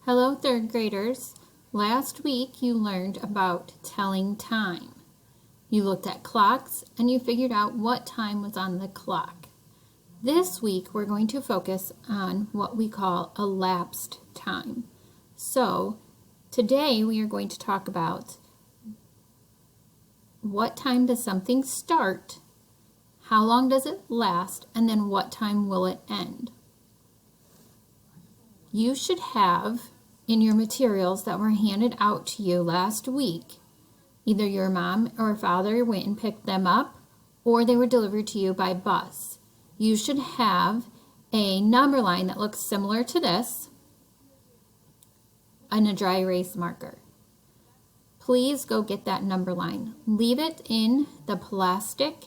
Hello, third graders. Last week you learned about telling time. You looked at clocks and you figured out what time was on the clock. This week we're going to focus on what we call elapsed time. So today we are going to talk about what time does something start, how long does it last, and then what time will it end. You should have in your materials that were handed out to you last week, either your mom or father went and picked them up or they were delivered to you by bus. You should have a number line that looks similar to this and a dry erase marker. Please go get that number line. Leave it in the plastic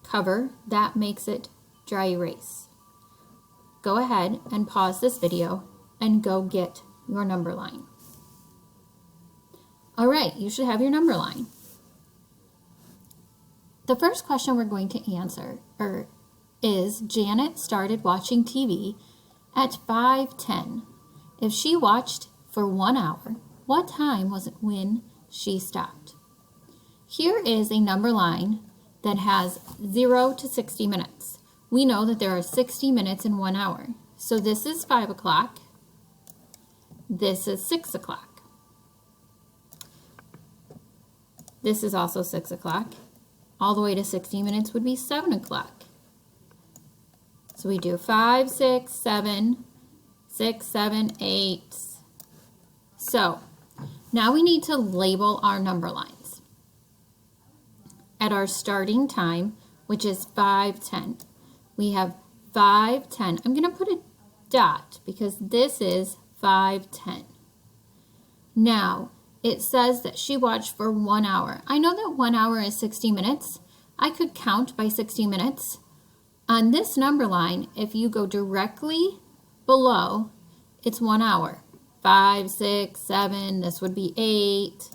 cover that makes it dry erase. Go ahead and pause this video and go get your number line. All right, you should have your number line. The first question we're going to answer is Janet started watching TV at 5:10. If she watched for 1 hour, what time was it when she stopped? Here is a number line that has 0 to 60 minutes. We know that there are 60 minutes in 1 hour. So this is 5 o'clock. This is 6 o'clock. This is also 6 o'clock. All the way to 60 minutes would be 7 o'clock. So we do 5, 6, 7, 6, 7, 8. So now we need to label our number lines. At our starting time, which is 5:10, we have 5:10. I'm going to put a dot because this is 5:10. Now, it says that she watched for 1 hour. I know that 1 hour is 60 minutes. I could count by 60 minutes. On this number line, if you go directly below, it's 1 hour. 5, 6, 7, this would be 8.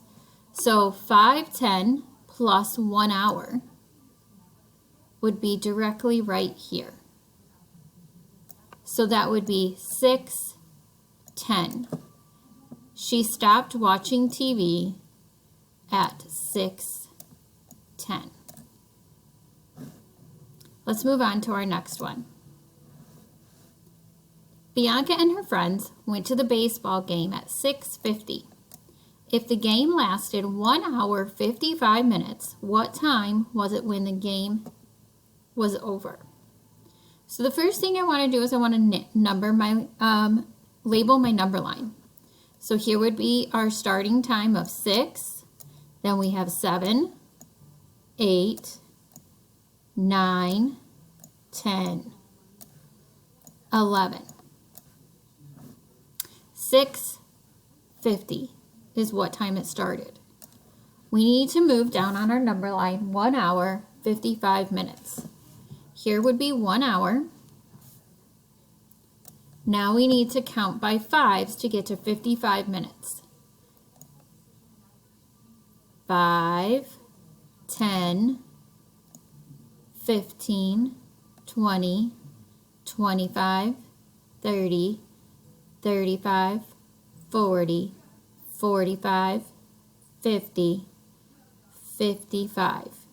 So 5:10 plus 1 hour would be directly right here. So that would be 6:10. She stopped watching TV at 6:10. Let's move on to our next one. Bianca and her friends went to the baseball game at 6:50. If the game lasted 1 hour 55 minutes, what time was it when the game was over? So the first thing I want to do is I want to label my number line. So here would be our starting time of 6, then we have 7, 8, 9, 10, 11. 6:50 is what time it started. We need to move down on our number line 1 hour 55 minutes. Here would be 1 hour. Now we need to count by 5s to get to 55 minutes. 5, 10, 15, 20, 25, 30, 35, 40, 45, 50, 55.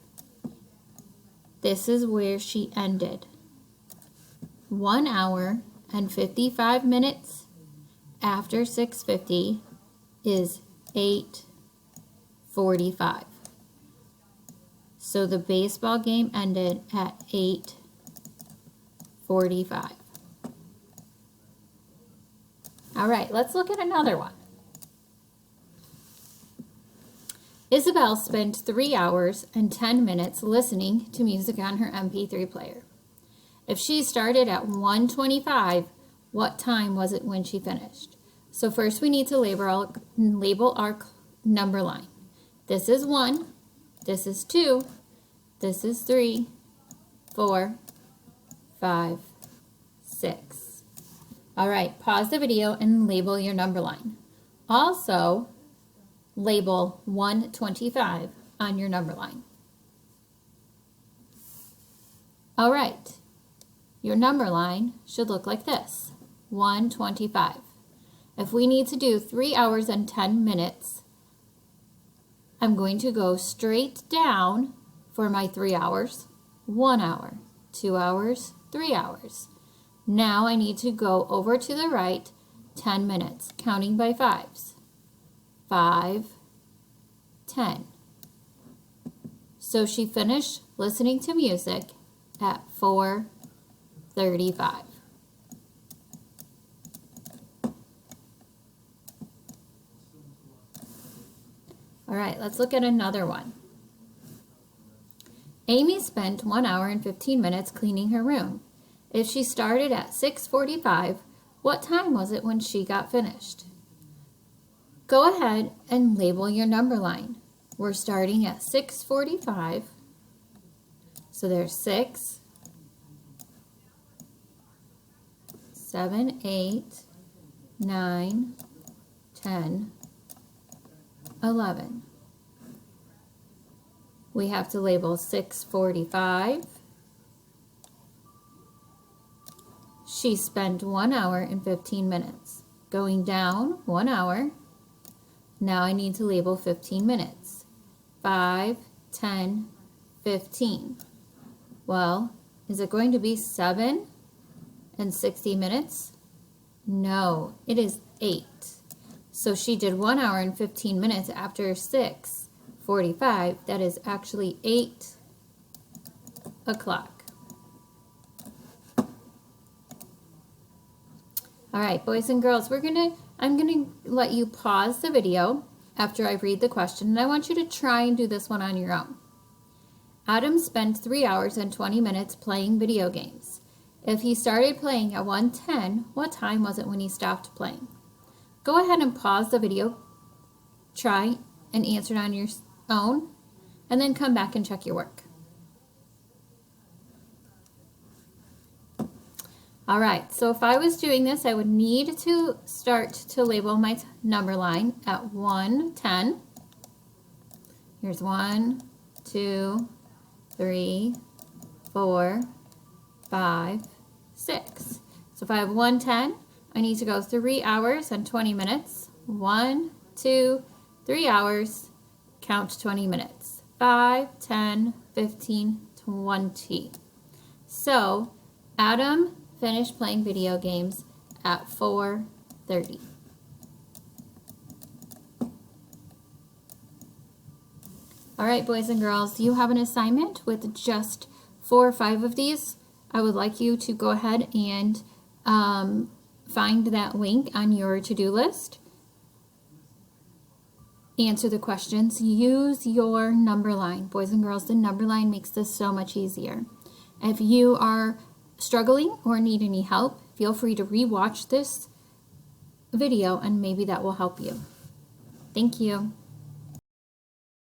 This is where she ended. 1 hour and 55 minutes after 6:50 is 8:45. So the baseball game ended at 8:45. All right, let's look at another one. Isabel spent 3 hours and 10 minutes listening to music on her MP3 player. If she started at 1:25, what time was it when she finished? So first we need to label our number line. This is 1, this is 2, this is 3, 4, 5, 6. All right, pause the video and label your number line. Also, label 1:25 on your number line. All right, your number line should look like this, 1:25. If we need to do 3 hours and 10 minutes, I'm going to go straight down for my 3 hours, 1 hour, 2 hours, 3 hours. Now I need to go over to the right 10 minutes, counting by fives. 5, 10. So she finished listening to music at 4:35. All right, let's look at another one. Amy spent 1 hour and 15 minutes cleaning her room. If she started at 6:45, what time was it when she got finished? Go ahead and label your number line. We're starting at 6:45. So there's 6, 7, 8, 9, 10, 11. We have to label 6:45. She spent 1 hour and 15 minutes. Going down 1 hour. Now I need to label 15 minutes. 5, 10, 15. Well, is it going to be 7 and 60 minutes? No, it is 8. So she did 1 hour and 15 minutes after 6:45. That is actually 8 o'clock. All right, boys and girls, I'm gonna let you pause the video after I read the question, and I want you to try and do this one on your own. Adam spent 3 hours and 20 minutes playing video games. If he started playing at 1:10, what time was it when he stopped playing? Go ahead and pause the video, try and answer it on your own, and then come back and check your work. All right, so if I was doing this, I would need to start to label my number line at 1:10. Here's 1, 2, 3, 4, 5, 6. So if I have 1:10, I need to go 3 hours and 20 minutes. 1, 2, 3 hours, count 20 minutes. 5, 10, 15, 20. So Adam finished playing video games at 4:30. All right, boys and girls, you have an assignment with just 4 or 5 of these. I would like you to go ahead and find that link on your to-do list. Answer the questions. Use your number line. Boys and girls, the number line makes this so much easier. If you are struggling or need any help, feel free to re-watch this video and maybe that will help you. Thank you.